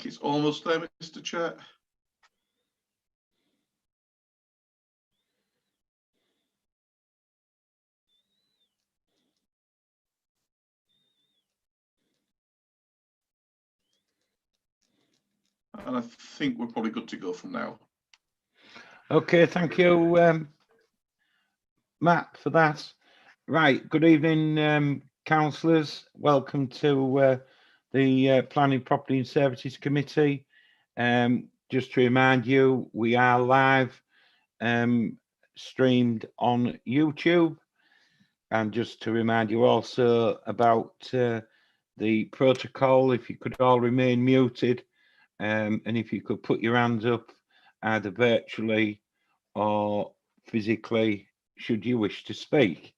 think it's almost there, Mr. Chair. And I think we're probably good to go from now. Okay, thank you, Matt, for that. Right, good evening, councillors. Welcome to the Planning, Property and Services Committee. Just to remind you, we are live streamed on YouTube. And just to remind you also about the protocol, if you could all remain muted, and if you could put your hands up either virtually or physically, should you wish to speak.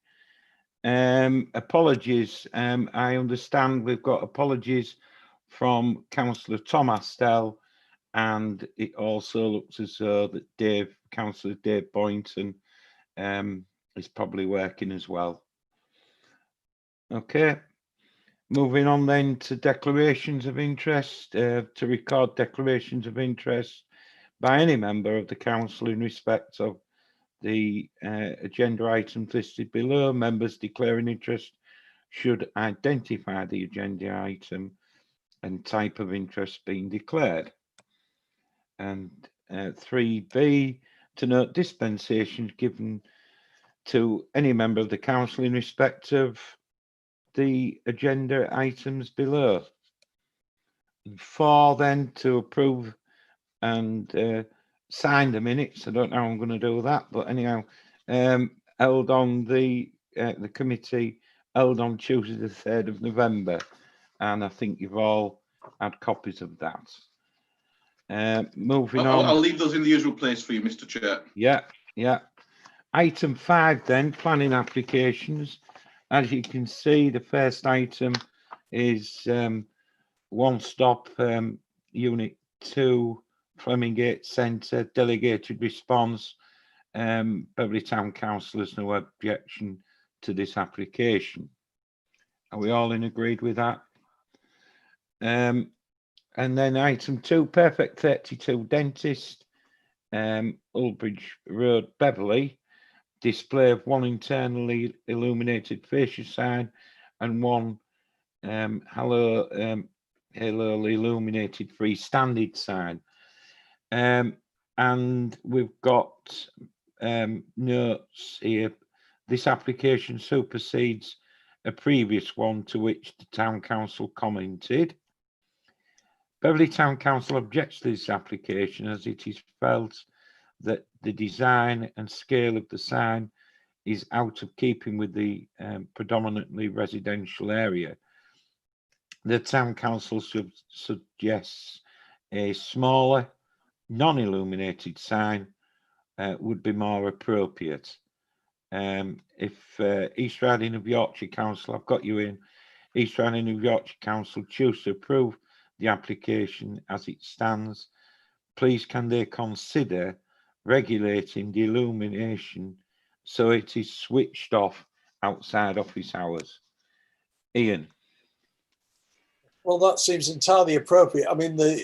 Apologies, I understand we've got apologies from Councillor Tom Astell, and it also looks as though that Councillor Dave Boynton is probably working as well. Okay, moving on then to declarations of interest, to record declarations of interest by any member of the council in respect of the agenda items listed below. Members declaring interest should identify the agenda item and type of interest being declared. And 3B, to note dispensations given to any member of the council in respect of the agenda items below. And 4 then, to approve and sign the minutes. I don't know how I'm going to do that, but anyhow, held on the committee held on Tuesday the 3rd of November, and I think you've all had copies of that. Moving on. I'll leave those in the usual place for you, Mr. Chair. Yeah. Item 5 then, planning applications. As you can see, the first item is One Stop Unit 2, Flemingate Centre, delegated response. Beverley Town Council has no objection to this application. Are we all in agreed with that? And then item 2, Perfect 32 Dentist, Ulbridge Road, Beverley, display of one internally illuminated fascia sign and one halo illuminated freestanding sign. And we've got notes here. This application supersedes a previous one to which the Town Council commented. Beverley Town Council objects to this application as it is felt that the design and scale of the sign is out of keeping with the predominantly residential area. The Town Council suggests a smaller, non-illuminated sign would be more appropriate. If East Riding of Yorkshire Council, I've got you in, East Riding of Yorkshire Council choose to approve the application as it stands, please can they consider regulating the illumination so it is switched off outside office hours? Ian. Well, that seems entirely appropriate. I mean, there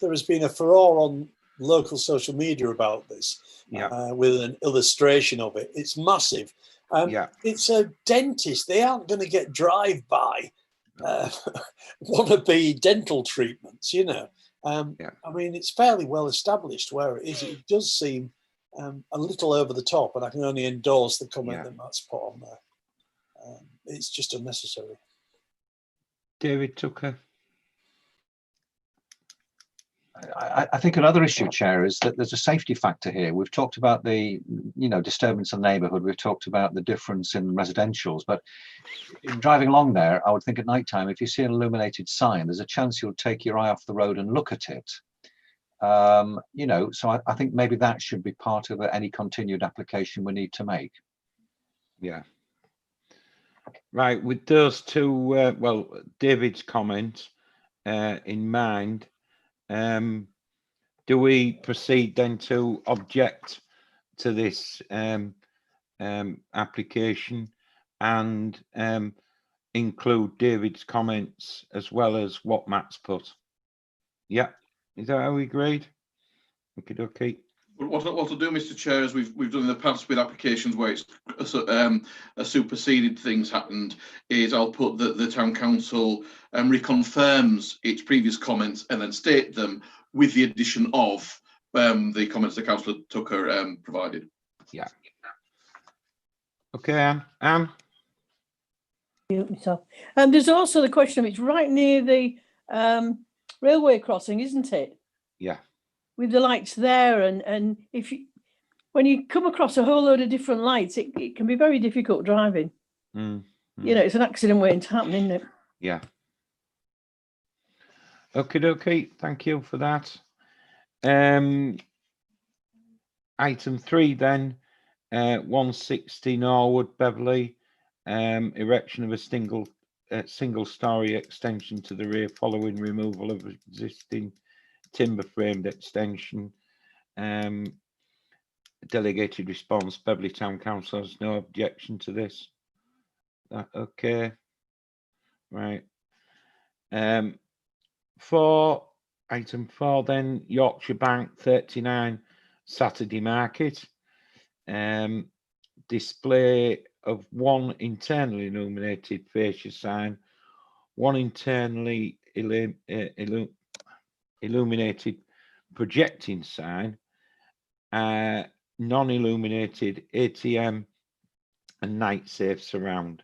has been a furore on local social media about this, with an illustration of it. It's massive. It's a dentist. They aren't going to get drive-by wannabe dental treatments, you know. I mean, it's fairly well established where it is. It does seem a little over the top, and I can only endorse the comment that Matt's put on there. It's just unnecessary. David Tucker. I think another issue, Chair, is that there's a safety factor here. We've talked about the, disturbance of the neighbourhood. We've talked about the difference in residentials, but in driving along there, I would think at night time, if you see an illuminated sign, there's a chance you'll take your eye off the road and look at it. So I think maybe that should be part of any continued application we need to make. Yeah. Right, with those two, David's comment in mind, do we proceed then to object to this application and include David's comments as well as what Matt's put? Yeah, Is that how we agreed? Okay. But what I'll do, Mr. Chair, as we've done in the past with applications where it's a superseded things happened, is I'll put that the town council reconfirms its previous comments and then state them with the addition of the comments the councillor Tucker provided. Yeah. Okay, Anne. So, and there's also the question of it's right near the railway crossing, isn't it? Yeah. With the lights there, and if you, when you come across a whole load of different lights, it can be very difficult driving. You know, it's an accident waiting to happen, isn't it? Yeah. Okay. Thank you for that. Item 3 then, 160 Norwood, Beverley, erection of a single story extension to the rear following removal of existing timber framed extension. Delegated response, Beverley Town Council has no objection to this. Okay. Right. For item 4 then, Yorkshire Bank 39 Saturday Market. Display of one internally illuminated fascia sign, one internally illuminated projecting sign, non-illuminated ATM and night safe surround,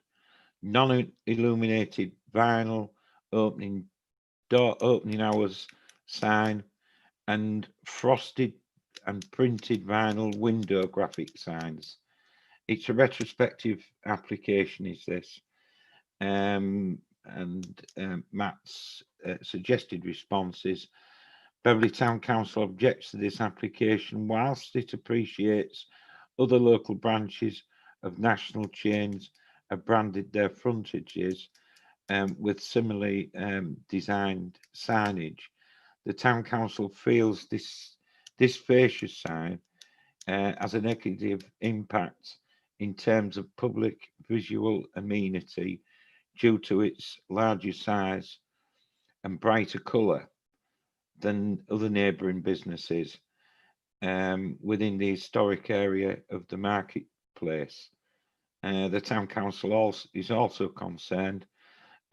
non-illuminated vinyl opening hours sign, and frosted and printed vinyl window graphic signs. It's a retrospective application, is this? Matt's suggested responses. Beverley Town Council objects to this application whilst it appreciates other local branches of national chains have branded their frontages with similarly designed signage. The Town Council feels this fascia sign has a negative impact in terms of public visual amenity due to its larger size and brighter colour than other neighbouring businesses within the historic area of the marketplace. The Town Council is also concerned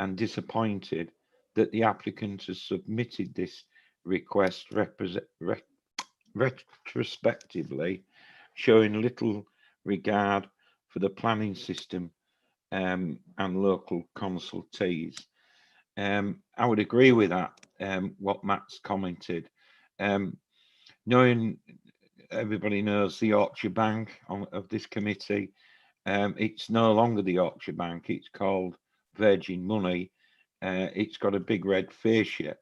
and disappointed that the applicant has submitted this request retrospectively, showing little regard for the planning system and local consultees. I would agree with that, what Matt's commented. Knowing everybody knows the Yorkshire Bank of this committee, it's no longer the Yorkshire Bank, it's called Virgin Money. It's got a big red fascia.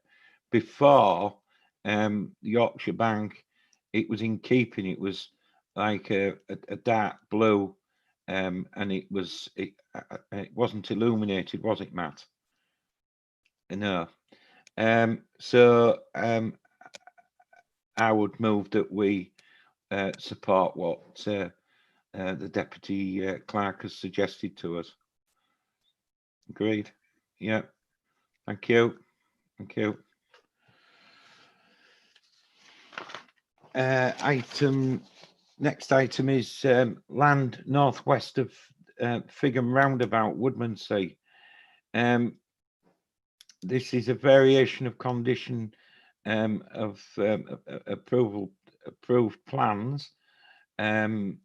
Before the Yorkshire Bank, it was in keeping, it was like a dark blue, and it wasn't illuminated, was it, Matt? No. So I would move that we support what the deputy clerk has suggested to us. Agreed. Yeah. Thank you. Next item is land northwest of Figham Roundabout, Woodmansea. This is a variation of condition of approved plans, and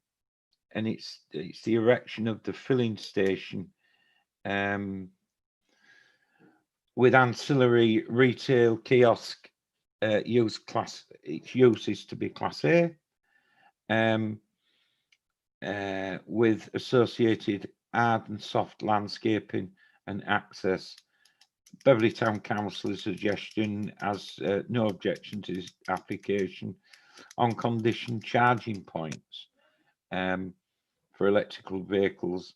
it's the erection of the filling station with ancillary retail kiosk its use is to be Class A, with associated hard and soft landscaping and access. Beverley Town Council's suggestion has no objection to this application on condition charging points for electrical vehicles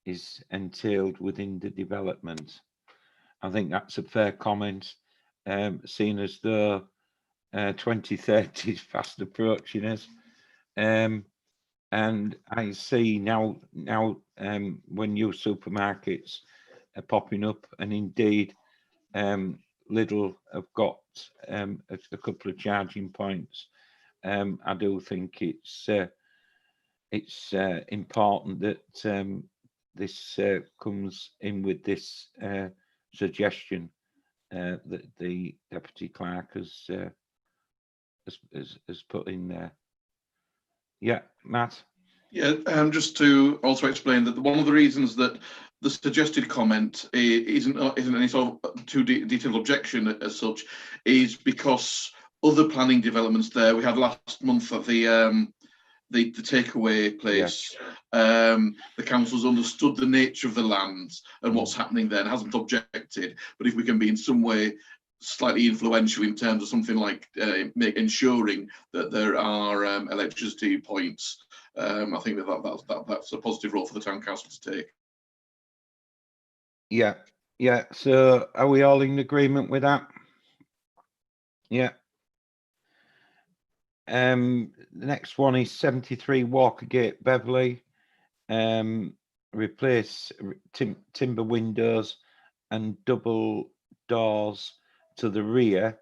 is entailed within the development. I think that's a fair comment, seeing as though 2030 is fast approaching us. And I see now when new supermarkets are popping up, and indeed Lidl have got a couple of charging points, I do think it's important that this comes in with this suggestion that the deputy clerk has put in there. Yeah, Matt. Yeah, just to also explain that one of the reasons that the suggested comment isn't any sort of too detailed objection as such is because other planning developments there we had last month at the takeaway place. Yes. The council's understood the nature of the lands and what's happening there and hasn't objected. But if we can be in some way slightly influential in terms of something like ensuring that there are electricity points, I think that's a positive role for the town council to take. Yeah, yeah. So are we all in agreement with that? Yeah. The next one is 73 Walkergate, Beverley. Replace timber windows and double doors to the rear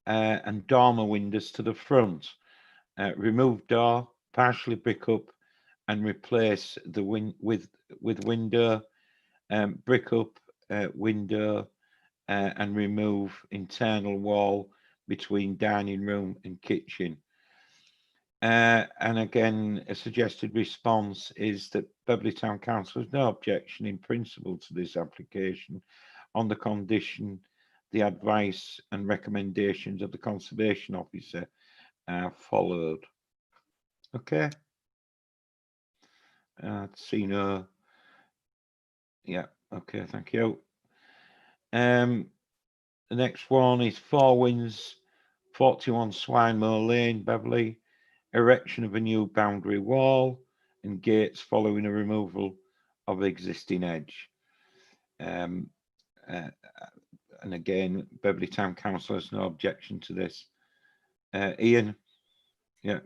and dormer windows to the front. Remove door, partially brick up and replace the with window, brick up window and remove internal wall between dining room and kitchen. And again, a suggested response is that Beverley Town Council has no objection in principle to this application on the condition the advice and recommendations of the Conservation Officer are followed. Okay. See no. Yeah. Okay. Thank you. The next one is Four Winds, 41 Swinemore Lane, Beverley. Erection of a new boundary wall and gates following a removal of existing edge. And again, Beverley Town Council has no objection to this. Ian, yeah.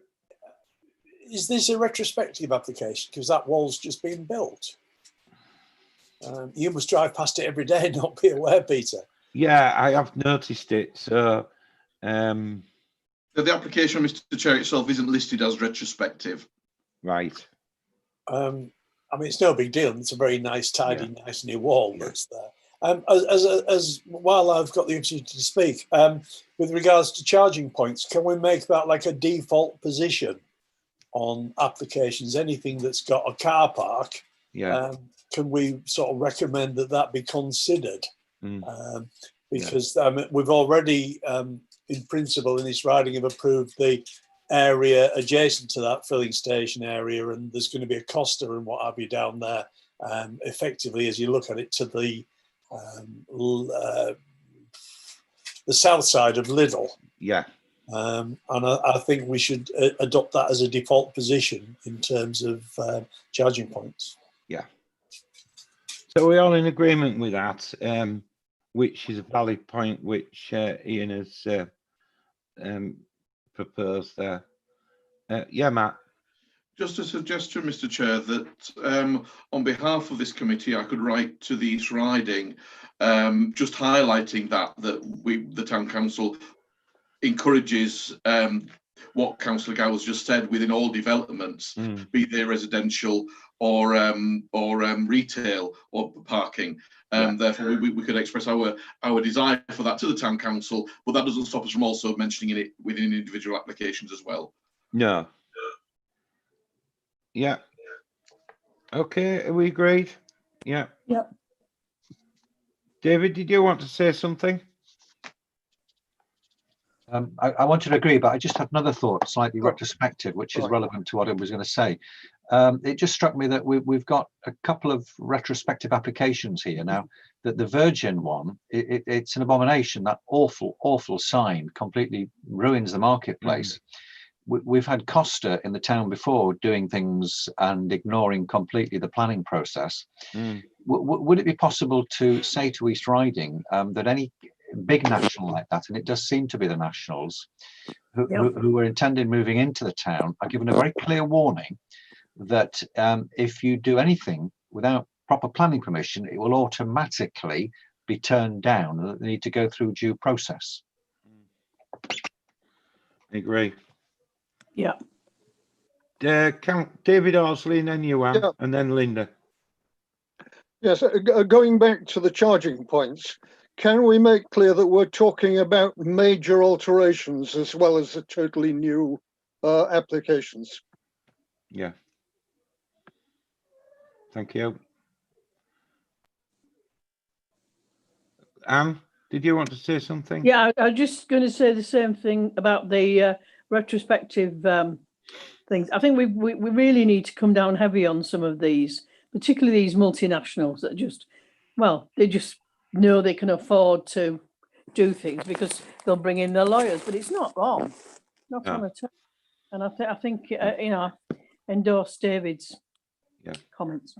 Is this a retrospective application? Because that wall's just been built. You must drive past it every day and not be aware, Peter. Yeah, I have noticed it. So, the application, Mr. Chair, itself isn't listed as retrospective. Right. I mean, it's no big deal. It's a very nice, tidy, nice new wall that's there. As while I've got the opportunity to speak, with regards to charging points, can we make that like a default position on applications? Anything that's got a car park, can we sort of recommend that be considered? Because we've already, in principle, in this riding, have approved the area adjacent to that filling station area, and there's going to be a Costa and what have you down there. Effectively, as you look at it, to the south side of Lidl. Yeah. And I think we should adopt that as a default position in terms of charging points. Yeah. So we're all in agreement with that, which is a valid point which Ian has proposed there. Yeah, Matt. Just a suggestion, Mr. Chair, that on behalf of this committee, I could write to the East Riding, just highlighting that the Town Council encourages what Councillor Gowers just said within all developments, be they residential or retail or parking. Therefore, we could express our desire for that to the Town Council, but that doesn't stop us from also mentioning it within individual applications as well. No. Yeah. Okay, are we agreed? Yeah. Yep. David, did you want to say something? I wanted to agree, but I just had another thought, slightly retrospective, which is relevant to what I was going to say. It just struck me that we've got a couple of retrospective applications here now. That the Virgin one, it's an abomination. That awful sign completely ruins the marketplace. We've had Costa in the town before doing things and ignoring completely the planning process. Would it be possible to say to East Riding that any big national like that, and it does seem to be the nationals, who are intending moving into the town, are given a very clear warning that if you do anything without proper planning permission, it will automatically be turned down, and that they need to go through due process. I agree. Yeah. David Horsley, and then you, Anne, Yeah. and then Linda. Yes, going back to the charging points, can we make clear that we're talking about major alterations as well as the totally new applications? Yeah. Thank you. Anne, did you want to say something? Yeah, I was just going to say the same thing about the retrospective things. I think we really need to come down heavy on some of these, particularly these multinationals that just, well, they just know they can afford to do things because they'll bring in their lawyers, but it's not wrong, not on at all. And I think you know, I endorse David's comments.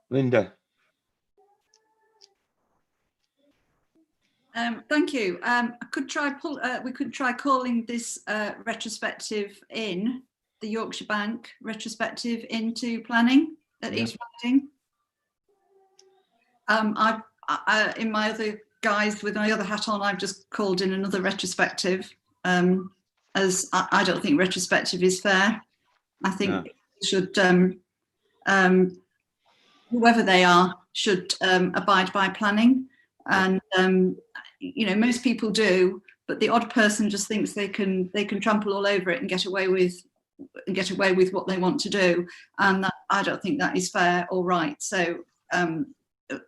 Linda. Thank you. We could try calling this retrospective in the Yorkshire Bank retrospective into planning at East Riding. In my other guise, with my other hat on, I've just called in another retrospective, as I don't think retrospective is fair. I think should whoever they are should abide by planning, and you know, most people do, but the odd person just thinks they can trample all over it and get away with what they want to do, and that, I don't think that is fair or right. So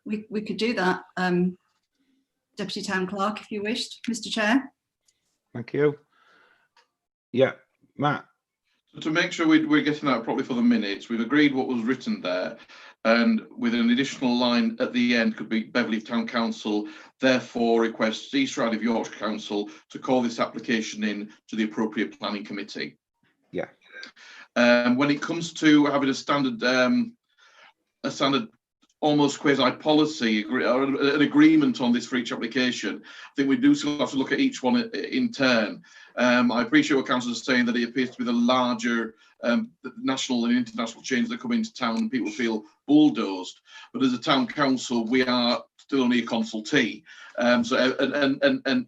we could do that, Deputy Town Clerk, if you wished, Mr. Chair. Thank you. Yeah, Matt. So to make sure we're getting that properly for the minutes, we've agreed what was written there, and with an additional line at the end could be Beverley Town Council therefore requests East Riding of Yorkshire Council to call this application in to the appropriate planning committee. Yeah. When it comes to having a standard almost quasi policy or an agreement on this for each application, I think we do still have to look at each one in turn. I appreciate what councillors are saying, that it appears to be the larger national and international changes that come into town and people feel bulldozed. But as a town council, we are still only a consultee. And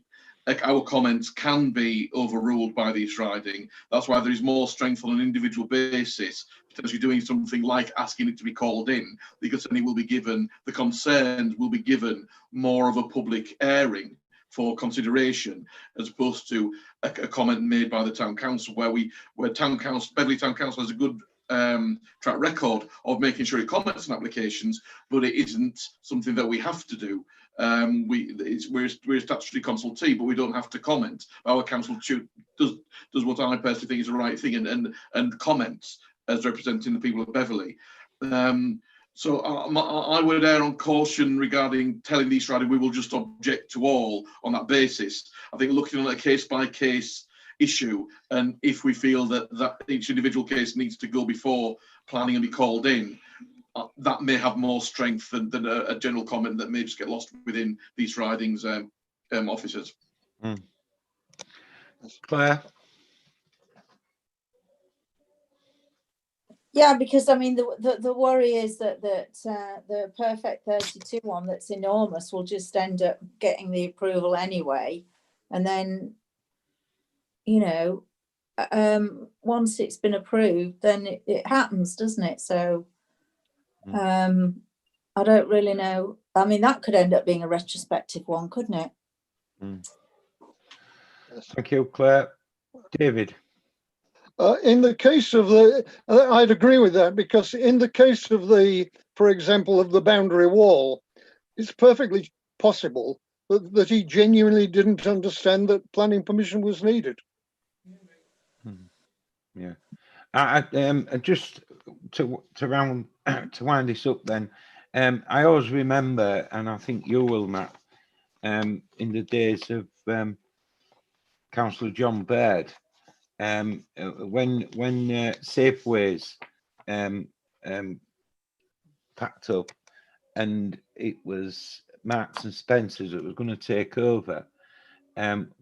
our comments can be overruled by the East Riding. That's why there is more strength on an individual basis, potentially doing something like asking it to be called in, because then it will be given, the concerns will be given more of a public airing for consideration, as opposed to a comment made by the town council, Beverley Town Council has a good track record of making sure it comments on applications, but it isn't something that we have to do. We're a statutory consultee, but we don't have to comment. Our council does what I personally think is the right thing and comments as representing the people of Beverley. So I would err on caution regarding telling the East Riding we will just object to all on that basis. I think looking at a case-by-case issue, and if we feel that each individual case needs to go before planning and be called in, that may have more strength than a general comment that may just get lost within the East Riding's officers. Claire? Yeah, because I mean the worry is that the Perfect 32 one that's enormous will just end up getting the approval anyway, and then, you know, once it's been approved, then it happens, doesn't it? So I don't really know. I mean, that could end up being a retrospective one, couldn't it? Thank you, Claire. David? In the case of I'd agree with that, because in the case of for example, of the boundary wall, it's perfectly possible that he genuinely didn't understand that planning permission was needed. Yeah. Just to wind this up then, I always remember, and I think you will, Matt, in the days of Councillor John Baird, when Safeways packed up and it was Marks and Spencer's that was going to take over,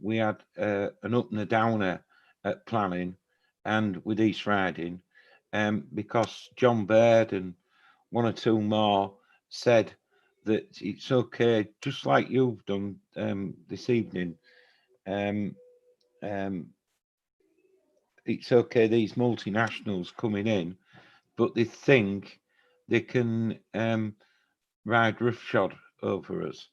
we had an up and a downer at planning and with East Riding, because John Baird and one or two more said that it's okay, just like you've done this evening. It's okay, these multinationals coming in, but they think they can ride roughshod over us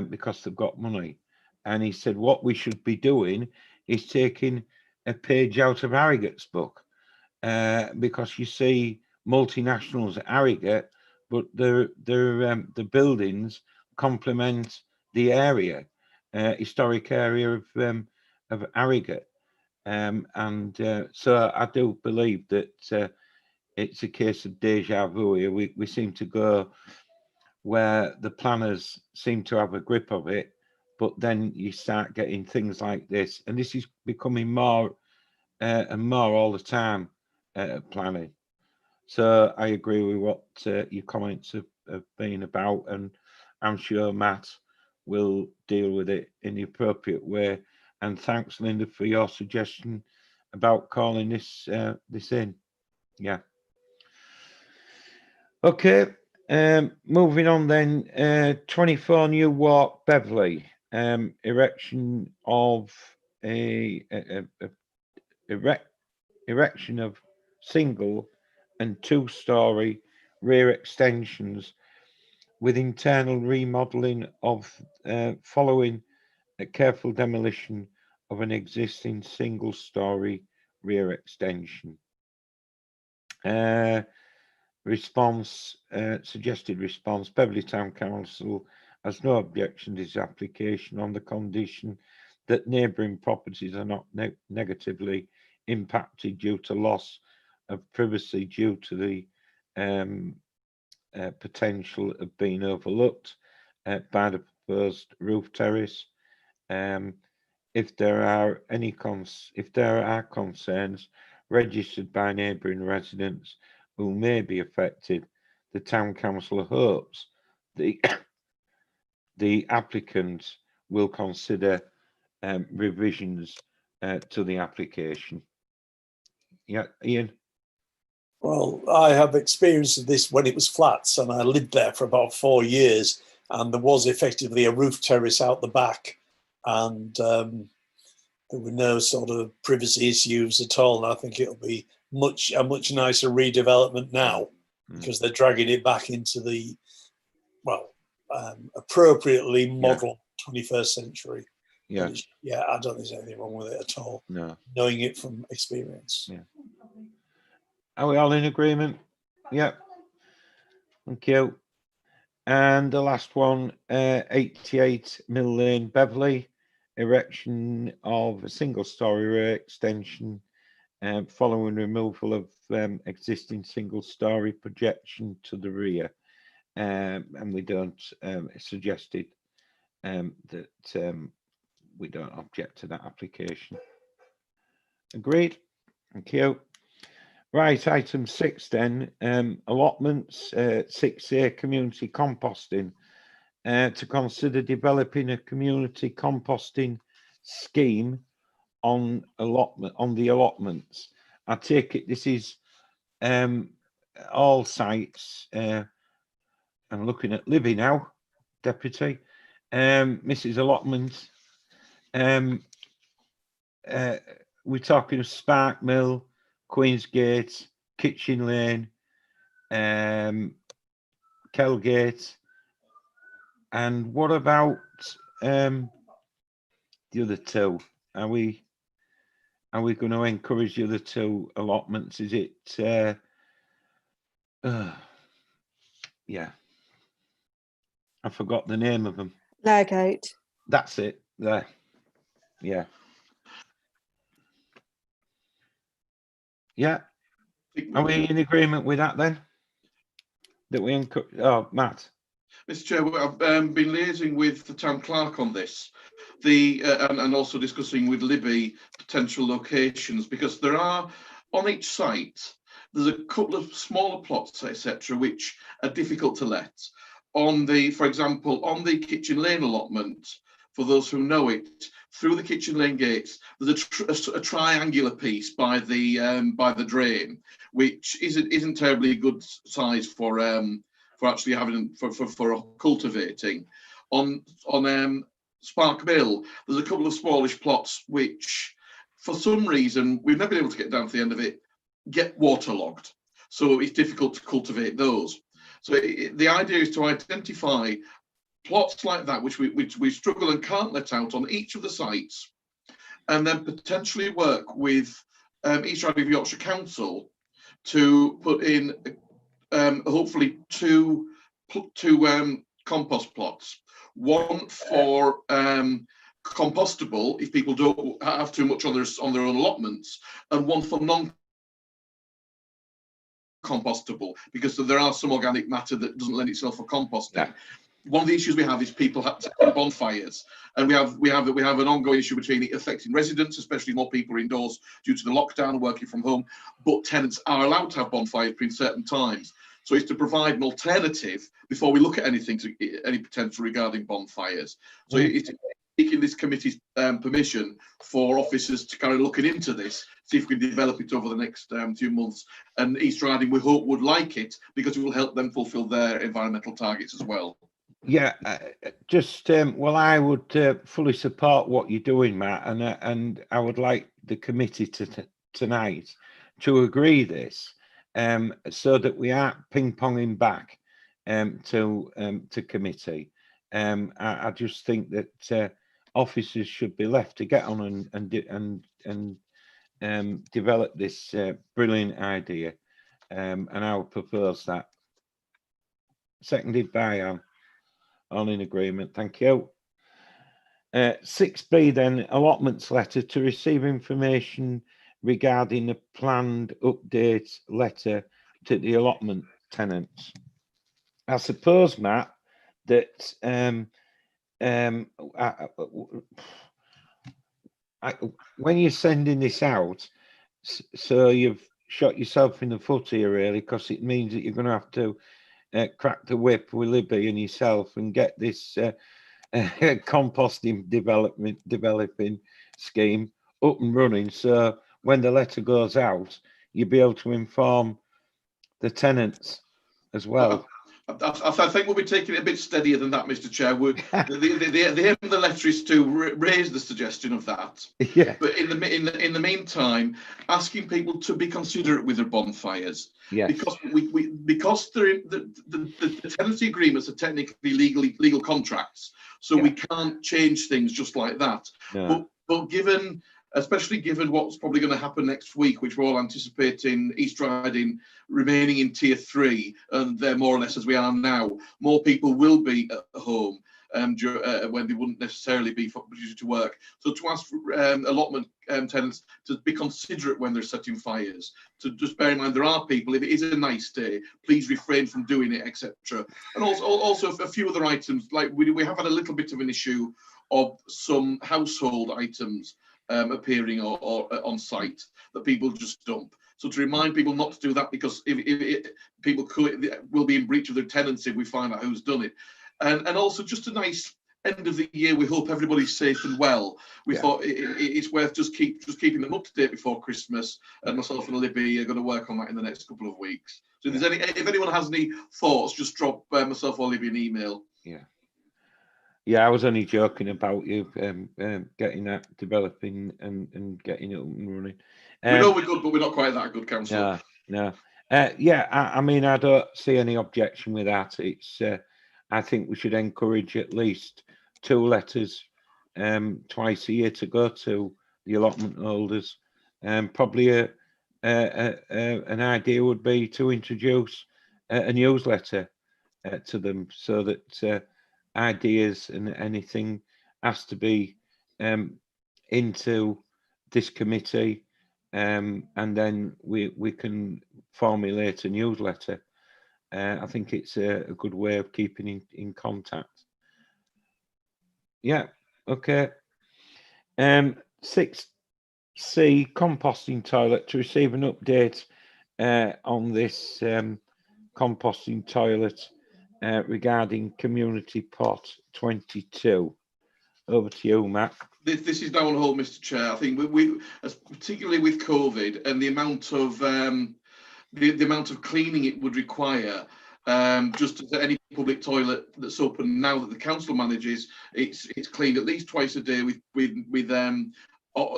because they've got money. And he said what we should be doing is taking a page out of Harrogate's book, because you see multinationals at Harrogate, but the buildings complement the area, historic area of Harrogate. So I do believe that it's a case of deja vu here. We seem to go where the planners seem to have a grip of it, but then you start getting things like this, and this is becoming more and more all the time, planning. So I agree with what your comments have been about, and I'm sure Matt will deal with it in the appropriate way. And thanks, Linda, for your suggestion about calling this this in. Yeah. Okay. Moving on then. 24 New Walk, Beverley. Erection of erection of single and two-story rear extensions with internal remodeling of following a careful demolition of an existing single-story rear extension. Response, suggested response, Beverley Town Council has no objection to this application on the condition that neighbouring properties are not negatively impacted due to loss of privacy due to the potential of being overlooked by the proposed roof terrace. If there are concerns registered by neighbouring residents who may be affected, the Town Council hopes the applicant will consider revisions to the application. Yeah, Ian? Well, I have experience of this when it was flats, and I lived there for about 4 years, and there was effectively a roof terrace out the back, and there were no sort of privacy issues at all. And I think it'll be a much nicer redevelopment now, because they're dragging it back into the, well, appropriately model 21st century. Yeah. Yeah, I don't think there's anything wrong with it at all. No. Knowing it from experience. Yeah. Are we all in agreement? Yep. Thank you. And the last one, 88 Mill Lane, Beverley, erection of a single-story rear extension following removal of existing single-story projection to the rear. And we don't suggested that we don't object to that application. Agreed. Thank you. Right, item 6 then, allotments, 6A, community composting. To consider developing a community composting scheme on the allotments. I take it this is all sites. I'm looking at Libby now, Deputy. Mrs. Allotment. We're talking of Spark Mill, Queensgate, Kitchen Lane, Kelgate, and what about the other two? Are we going to encourage the other two allotments? Is it? Yeah, I forgot the name of them. Lagate. That's it. There. Yeah. Yeah. Are we in agreement with that then? That we encourage? Oh, Matt. Mr. Chair, I've been liaising with the town clerk on this, and also discussing with Libby potential locations, because there are on each site there's a couple of smaller plots, etc., which are difficult to let. For example, on the Kitchen Lane allotment, for those who know it, through the Kitchen Lane gates, there's a triangular piece by the drain, which isn't terribly good size for actually having for cultivating. On Spark Mill, there's a couple of smallish plots which, for some reason, we've never been able to get down to the end of it, get waterlogged. So it's difficult to cultivate those. So the idea is to identify plots like that, which we struggle and can't let out on each of the sites, and then potentially work with East Riding of Yorkshire Council to put in hopefully two compost plots. One for compostable, if people don't have too much on their own allotments, and one for non-compostable, because there are some organic matter that doesn't lend itself for composting. Yeah. One of the issues we have is people have bonfires, and we have an ongoing issue between it affecting residents, especially more people are indoors due to the lockdown and working from home. But tenants are allowed to have bonfires between certain times. So it's to provide an alternative before we look at anything, any potential regarding bonfires. So it's taking this committee's permission for officers to kind of looking into this, see if we can develop it over the next few months. And East Riding, we hope, would like it because it will help them fulfil their environmental targets as well. Yeah, well, I would fully support what you're doing, Matt, and I would like the committee tonight to agree this, so that we aren't ping-ponging back to committee. I just think that officers should be left to get on and develop this brilliant idea, and I would propose that. Seconded by Anne. All in agreement, thank you. 6B then, allotments letter to receive information regarding the planned update letter to the allotment tenants. I suppose, Matt, that when you're sending this out, so you've shot yourself in the foot here, really, because it means that you're going to have to crack the whip with Libby and yourself and get this composting developing scheme up and running. So when the letter goes out, you'll be able to inform the tenants as well. I think we'll be taking it a bit steadier than that, Mr. Chair. The aim of the letter is to raise the suggestion of that. Yeah. But in the meantime, asking people to be considerate with their bonfires. Yes. Because the tenancy agreements are technically legal contracts, so we can't change things just like that. No. But especially given what's probably going to happen next week, which we're all anticipating East Riding remaining in tier 3, and they're more or less as we are now, more people will be at home when they wouldn't necessarily be due to work. So to ask allotment tenants to be considerate when they're setting fires, to just bear in mind there are people, if it is a nice day, please refrain from doing it, etc. And also a few other items, like we have had a little bit of an issue of some household items appearing or on site that people just dump. So to remind people not to do that, because if people will be in breach of their tenancy if we find out who's done it. And also just a nice end of the year. We hope everybody's safe and well. We thought it's worth just keeping them up to date before Christmas. And myself and Libby are going to work on that in the next couple of weeks. So if anyone has any thoughts, just drop myself or Libby an email. Yeah, I was only joking about you getting that developing and getting it up and running. We know we're good, but we're not quite that good, Councillor. No. I mean, I don't see any objection with that. It's, I think we should encourage at least 2 letters twice a year to go to the allotment holders. Probably an idea would be to introduce a newsletter to them, so that ideas and anything has to be into this committee, and then we can formulate a newsletter. I think it's a good way of keeping in contact. Yeah, okay. 6C, composting toilet, to receive an update on this composting toilet regarding Community Pot 22. Over to you, Matt. This is now on hold, Mr. Chair. I think we particularly with COVID and the amount of cleaning it would require, Just as any public toilet that's open now that the council manages, it's cleaned at least twice a day with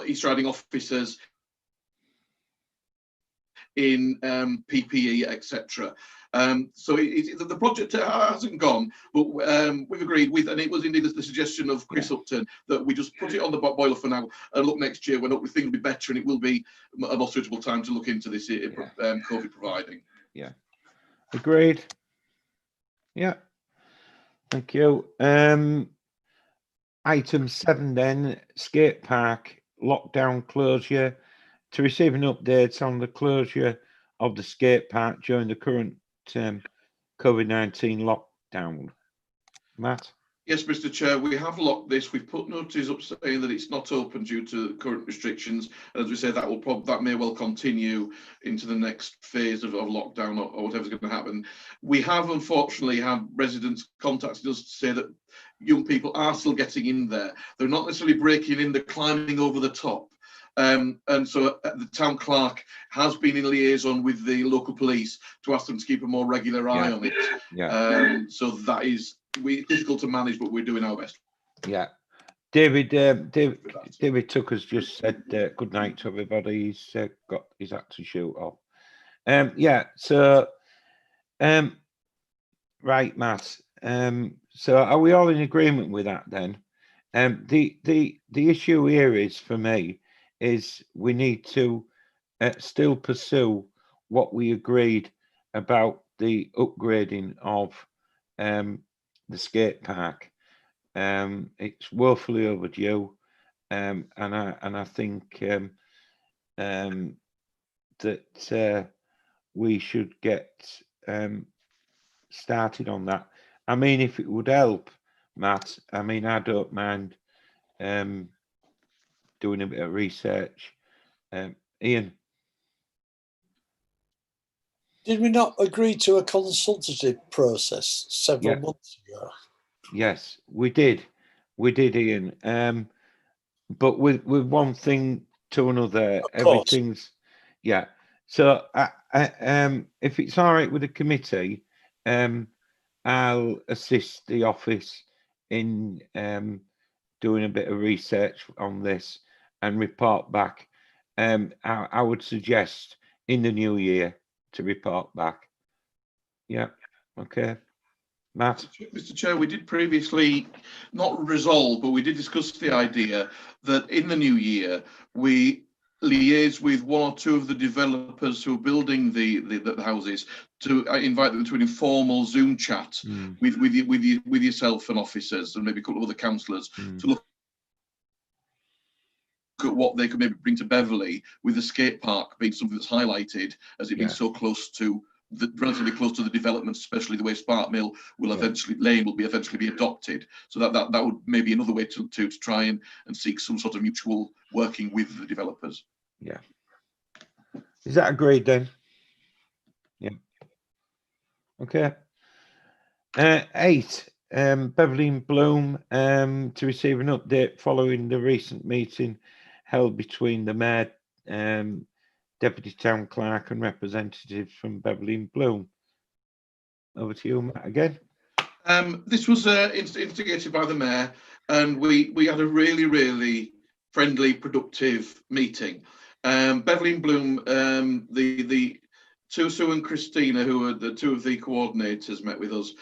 East Riding officers in PPE, etc. So the project hasn't gone, but we've agreed with, and it was indeed the suggestion of Chris Upton, that we just put it on the boiler for now and look next year when things will be better and it will be a more suitable time to look into this, COVID providing. Yeah, agreed. Yeah, thank you. Item 7 then, skate park lockdown closure. To receive an update on the closure of the skate park during the current COVID-19 lockdown. Matt? Yes, Mr. Chair, we have locked this. We've put notices up saying that it's not open due to current restrictions. And as we say, that may well continue into the next phase of lockdown or whatever's going to happen. We have unfortunately had residents contacting us to say that young people are still getting in there. They're not necessarily breaking in, they're climbing over the top. And so the town clerk has been in liaison with the local police to ask them to keep a more regular eye on it. Yeah. So that is difficult to manage, but we're doing our best. Yeah. David Tucker's just said good night to everybody. He's got his hat to shoot off. Yeah. So, right, Matt. So are we all in agreement with that then? The issue here is, for me, is we need to still pursue what we agreed about the upgrading of the skate park. It's woefully overdue, and I think that we should get started on that. I mean, if it would help, Matt, I mean, I don't mind doing a bit of research. Ian? Did we not agree to a consultative process several months ago? Yes, we did. We did, Ian. But with one thing to another, everything's So if it's all right with the committee, I'll assist the office in doing a bit of research on this and report back. I would suggest in the new year to report back. Yeah. Okay. Matt? Mr. Chair, we did previously not resolve, but we did discuss the idea that in the new year we liaise with one or two of the developers who are building the houses to invite them to an informal Zoom chat with yourself and officers and maybe a couple of other councillors to look at what they could maybe bring to Beverley, with the skate park being something that's highlighted as it being so close to relatively close to the development, especially the way Spark Mill will eventually be adopted. So that would maybe another way to try and seek some sort of mutual working with the developers. Yeah. Is that agreed then? Yeah. Okay. 8, Beverley and Bloom, to receive an update following the recent meeting held between the Mayor, Deputy Town Clerk and representatives from Beverley and Bloom. Over to you, Matt, again. This was instigated by the Mayor, and we had a really, really friendly, productive meeting. Beverley and Bloom, the Sue and Christina, who are the two of the coordinators, met with us.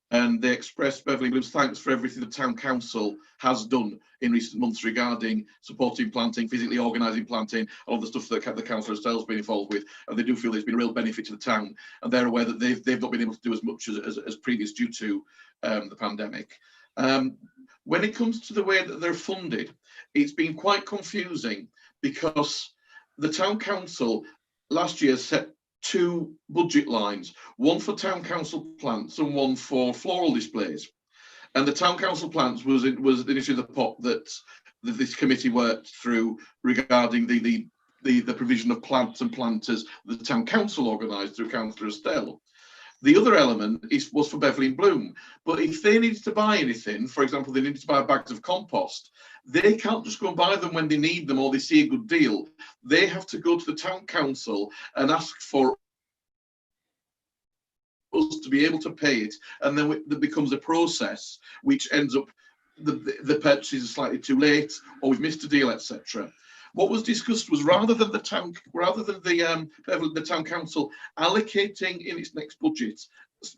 And they expressed Beverley and Bloom's thanks for everything the Town Council has done in recent months regarding supporting planting, physically organising planting, all the stuff that the council has been involved with. And they do feel there's been a real benefit to the town. And they're aware that they've not been able to do as much as previous due to the pandemic. When it comes to the way that they're funded, it's been quite confusing because the Town Council last year set 2 budget lines, one for Town Council plants and one for floral displays. And the Town Council plants was initially the pot that this committee worked through regarding the provision of plants and planters the Town Council organised through Councillor Estelle. The other element was for Beverley and Bloom. But if they needed to buy anything, for example, they needed to buy bags of compost, they can't just go and buy them when they need them or they see a good deal. They have to go to the Town Council and ask for us to be able to pay it, and then there becomes a process which ends up the purchase is slightly too late, or we've missed a deal, etc. What was discussed was rather than the town council allocating in its next budget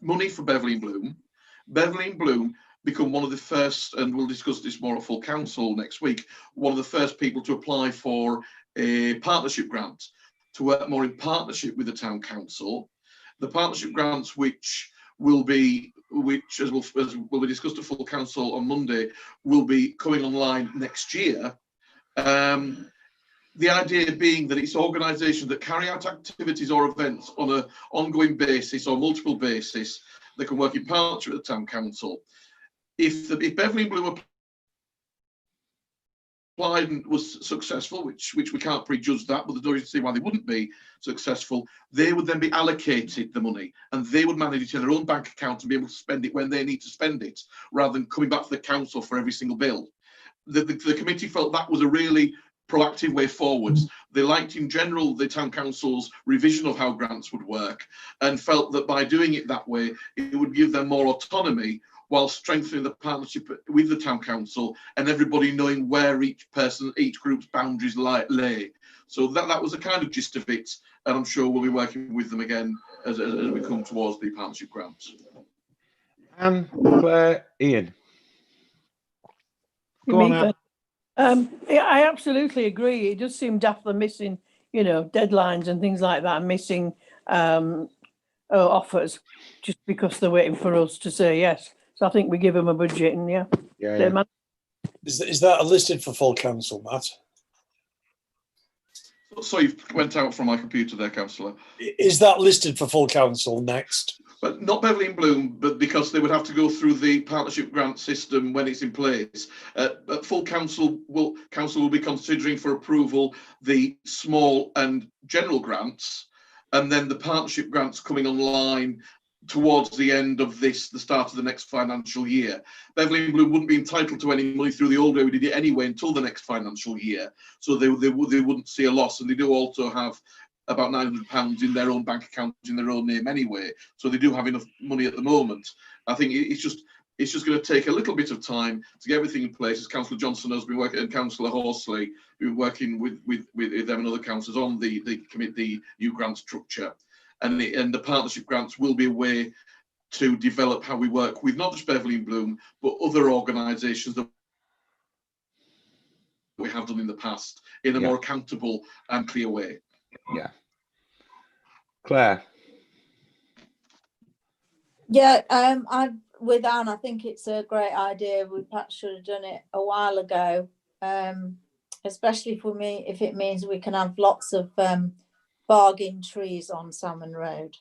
money for Beverley and Bloom become one of the first, and we'll discuss this more at full council next week, one of the first people to apply for a partnership grant to work more in partnership with the town council. The partnership grants, which as will be discussed at full council on Monday, will be coming online next year. The idea being that it's organisations that carry out activities or events on an ongoing basis or multiple basis that can work in partnership with the town council. If Beverley and Bloom applied and was successful, which we can't prejudge that, but there's no reason to see why they wouldn't be successful, they would then be allocated the money and they would manage it in their own bank account and be able to spend it when they need to spend it, rather than coming back to the council for every single bill. The committee felt that was a really proactive way forwards. They liked in general the town council's revision of how grants would work, and felt that by doing it that way, it would give them more autonomy while strengthening the partnership with the town council and everybody knowing where each group's boundaries lay. So that was the kind of gist of it, and I'm sure we'll be working with them again as we come towards the partnership grants. And Ian. Go on. Yeah, I absolutely agree. It does seem daft they're missing, deadlines and things like that, and missing offers just because they're waiting for us to say yes. So I think we give them a budget, and yeah. Is that listed for full council, Matt? So you went out from my computer there, councillor. Is that listed for full council next? But not Beverley and Bloom, but because they would have to go through the partnership grant system when it's in place. But full council will be considering for approval the small and general grants, and then the partnership grants coming online towards the end of the start of the next financial year. Beverley and Bloom wouldn't be entitled to any money through the old way we did it anyway until the next financial year, so they wouldn't see a loss, and they do also have about £900 in their own bank account in their own name anyway, so they do have enough money at the moment. I think it's just going to take a little bit of time to get everything in place, as Councillor Johnson has been working, and Councillor Horsley been working with them and other councillors on the new grant structure. And the partnership grants will be a way to develop how we work with not just Beverley and Bloom, but other organisations that we have done in the past in a more accountable and clear way. Yeah. Claire. Yeah, I'm with Anne. I think it's a great idea. We perhaps should have done it a while ago, especially for me, if it means we can have lots of bargain trees on Salmon Road.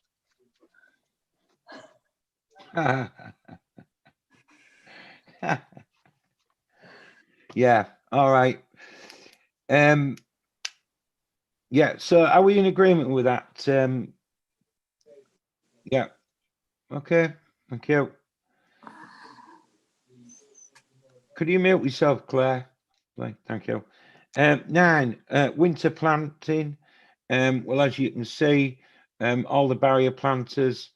Yeah, all right. Yeah, so are we in agreement with that? Yeah. Okay, thank you. Could you mute yourself, Claire? Thank you. 9, winter planting. Well, as you can see, all the barrier planters,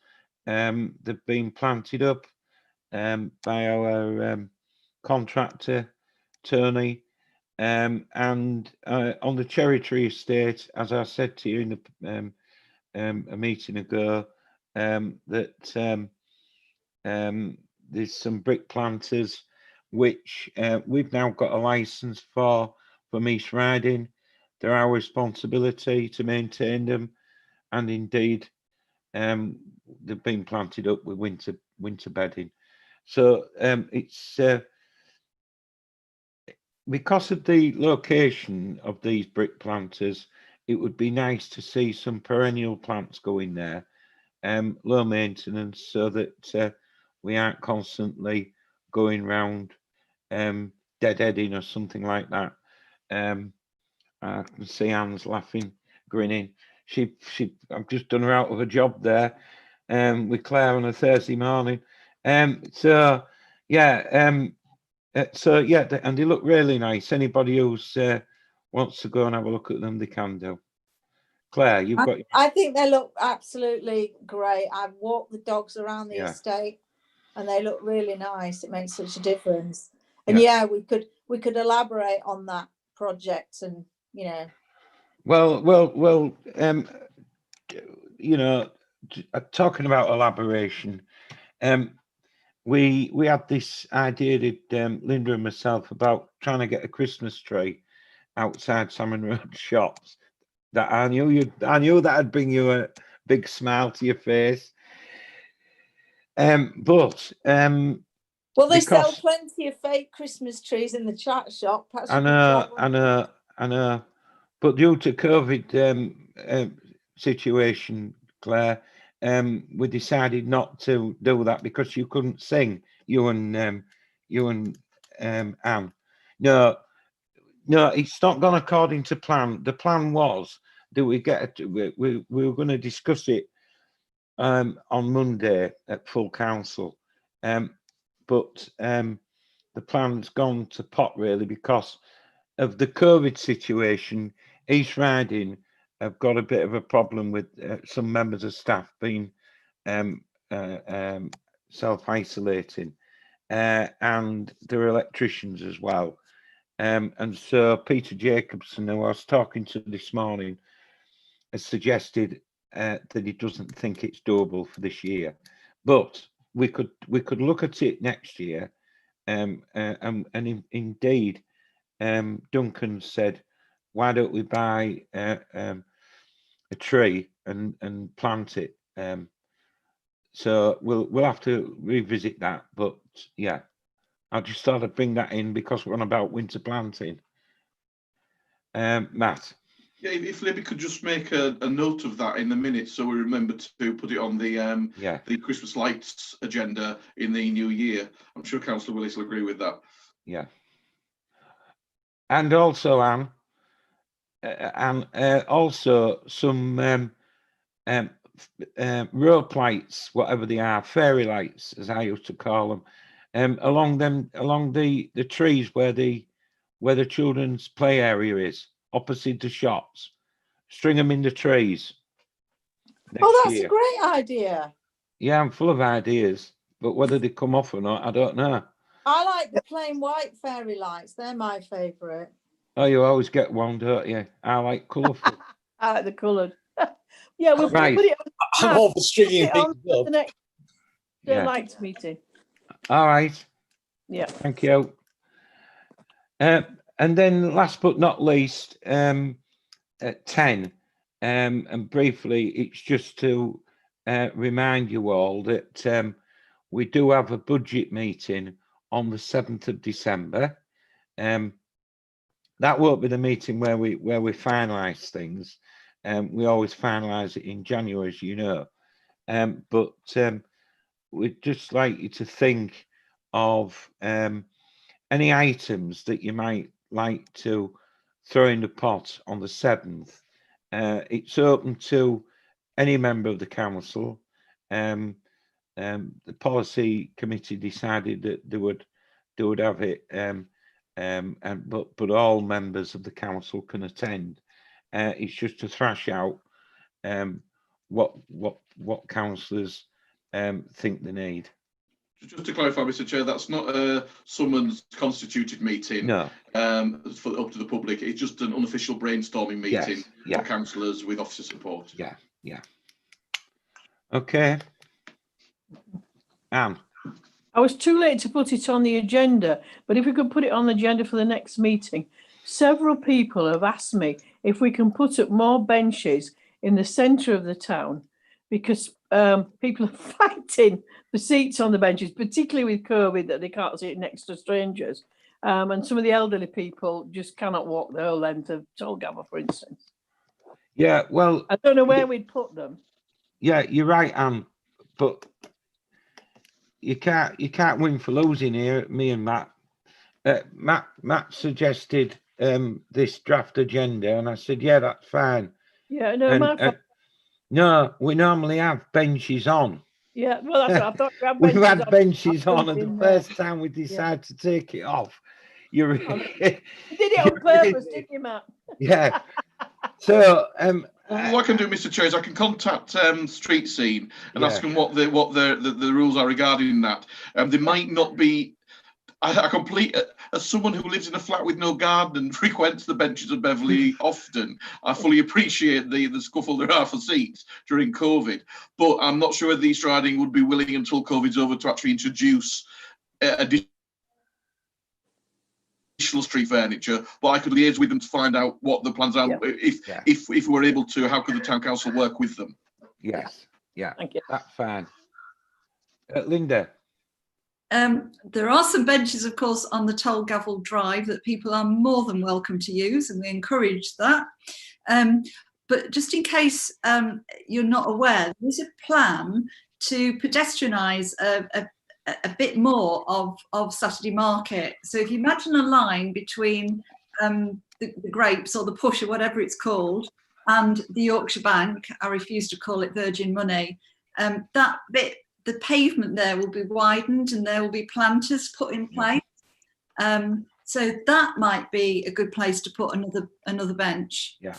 they've been planted up by our contractor, Tony. And on the cherry tree estate, as I said to you in a meeting ago, that there's some brick planters which we've now got a license for East Riding. They're our responsibility to maintain them, and indeed they've been planted up with winter bedding. So it's because of the location of these brick planters, it would be nice to see some perennial plants go in there, low maintenance, so that we aren't constantly going round deadheading or something like that. I can see Anne's laughing, grinning. I've just done her out of a job there with Claire on a Thursday morning. So yeah, and they look really nice. Anybody who's wants to go and have a look at them, they can do. Claire, you've got. I think they look absolutely great. I've walked the dogs around the Yeah. estate, and they look really nice. It makes such a difference. And yeah, we could elaborate on that project, and you know. Well. You know, talking about elaboration, we had this idea that Linda and myself about trying to get a Christmas tree outside Salmon Road shops. That I knew that'd bring you a big smile to your face. But well, they sell plenty of fake Christmas trees in the chat shop. I know. But due to COVID situation, Claire, we decided not to do that because you couldn't sing. You and Anne. No, it's not gone according to plan. The plan was that we were going to discuss it on Monday at full council, but the plan's gone to pot really because of the COVID situation. East Riding have got a bit of a problem with some members of staff being self-isolating, and there are electricians as well. And so Peter Jacobson, who I was talking to this morning, has suggested that he doesn't think it's doable for this year, but we could look at it next year. And indeed, Duncan said, "Why don't we buy a tree and plant it?" So we'll have to revisit that. But yeah, I just thought I'd bring that in because we're on about winter planting. Matt. Yeah, if Libby could just make a note of that in the minutes, so we remember to put it on the Christmas lights agenda in the new year. I'm sure Councillor Willis will agree with that. Yeah. And also, Anne, also some rope lights, whatever they are, fairy lights, as I used to call them, along the trees where the children's play area is, opposite the shops. String them in the trees. Oh, that's a great idea. Yeah, I'm full of ideas, but whether they come off or not, I don't know. I like the plain white fairy lights. They're my favourite. Oh, you always get one, don't you? I like colourful. I like the coloured. Yeah, we'll right. put it on. I'm all for stringing things up. The next lights meeting. All right. Yeah. Thank you. And then last but not least, at 10, and briefly, it's just to remind you all that we do have a budget meeting on the 7th of December. That won't be the meeting where we finalise things. We always finalise it in January, as you know. But we'd just like you to think of any items that you might like to throw in the pot on the 7th. It's open to any member of the council. The policy committee decided that they would have it, but all members of the council can attend. It's just to thrash out what councillors think they need. Just to clarify, Mr. Chair, that's not a summoned constituted meeting. No. For up to the public. It's just an unofficial brainstorming meeting for councillors with officer support. Yeah. Okay. Anne. I was too late to put it on the agenda, but if we could put it on the agenda for the next meeting. Several people have asked me if we can put up more benches in the centre of the town, because people are fighting the seats on the benches, particularly with COVID, that they can't sit next to strangers. And some of the elderly people just cannot walk the whole length of Tolgava, for instance. Yeah, well, I don't know where we'd put them. Yeah, you're right, Anne, but you can't win for losing here. Me and Matt. Matt suggested this draft agenda, and I said, yeah, that's fine. Yeah, no, no, we normally have benches on. Yeah, well, that's what I thought. We've had benches on, and the first time we decide to take it off, you did it on purpose, didn't you, Matt? Yeah. So, and What I can do, Mr. Chair, is I can contact Street Scene and Yeah. ask them what the rules are regarding that. They might not be. As someone who lives in a flat with no garden and frequents the benches of Beverley often, I fully appreciate the scuffle there are for seats during COVID. But I'm not sure whether East Riding would be willing until COVID's over to actually introduce additional street furniture. But I could liaise with them to find out what the plans are. Yeah. If we were able to, how could the town council work with them? Yes. Yeah. Thank you. That's fine. Linda. There are some benches, of course, on the Toll Gavel Drive that people are more than welcome to use, and we encourage that. But just in case you're not aware, there's a plan to pedestrianise a bit more of Saturday Market. So if you imagine a line between the Grapes or the Push or whatever it's called and the Yorkshire Bank, I refuse to call it Virgin Money, that bit, the pavement there will be widened and there will be planters put in place. So that might be a good place to put another bench. Yeah.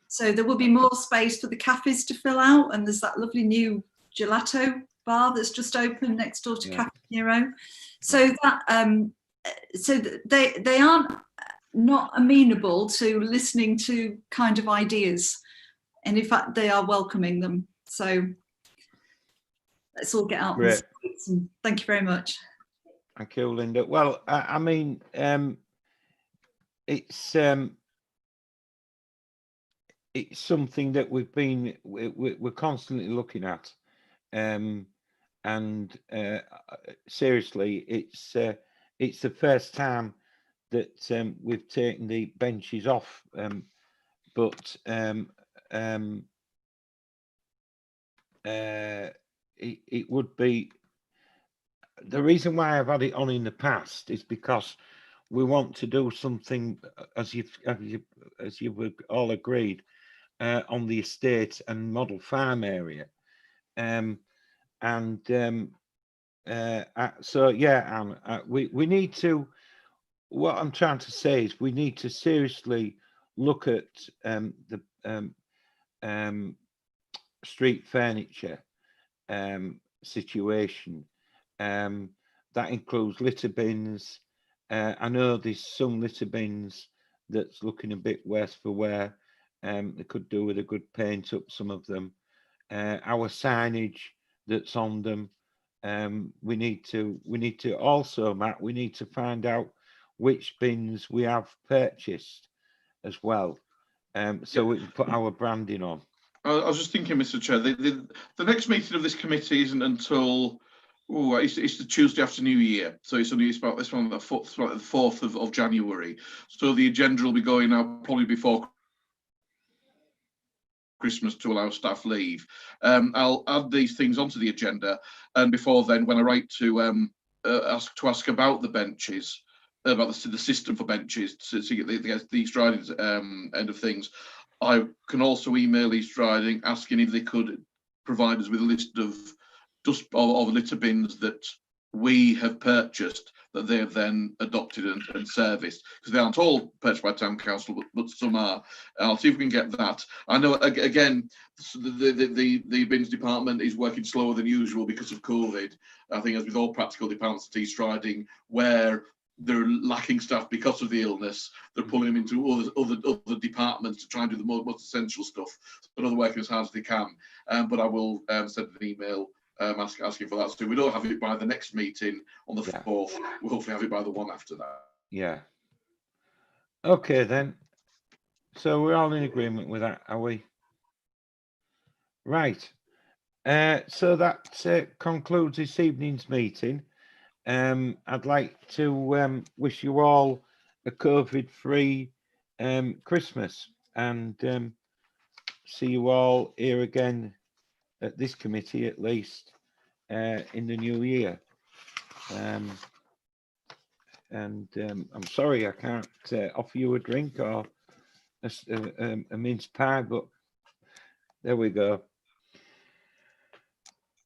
So there will be more space for the cafes to fill out, and there's that lovely new gelato bar that's just opened next door to Cafe Nero. So that they aren't not amenable to listening to kind of ideas, and in fact they are welcoming them. So let's all get out on the streets, and thank you very much. Thank you, Linda. Well, I mean, it's something that we're constantly looking at, and seriously, it's the first time that we've taken the benches off, but it would be, the reason why I've had it on in the past is because we want to do something, as you've all agreed, on the estate and model farm area, so yeah, we need to. What I'm trying to say is we need to seriously look at the street furniture situation. That includes litter bins. I know there's some litter bins that's looking a bit worse for wear. They could do with a good paint up, some of them. Our signage that's on them. We need to also, Matt, we need to find out which bins we have purchased as well, so we can put our branding on. I was just thinking, Mr. Chair, the next meeting of this committee isn't until it's the Tuesday after New Year, so it's about this one, the 4th of January. So the agenda will be going out probably before Christmas to allow staff leave. I'll add these things onto the agenda, and before then, when I write to ask about the benches, about the system for benches to get the East Riding's end of things, I can also email East Riding asking if they could provide us with a list of litter bins that we have purchased that they have then adopted and serviced, because they aren't all purchased by town council, but some are. I'll see if we can get that. I know, again, the bins department is working slower than usual because of COVID. I think, as with all practical departments at East Riding, where they're lacking staff because of the illness, they're pulling them into other departments to try and do the most essential stuff. But they're working as hard as they can. But I will send an email asking for that. So we don't have it by the next meeting on the 4th. We'll hopefully have it by the one after that. Yeah. Okay then. So we're all in agreement with that, are we? Right. So that concludes this evening's meeting. I'd like to wish you all a COVID-free Christmas, and see you all here again at this committee, at least, in the new year. I'm sorry I can't offer you a drink or a mince pie, but there we go.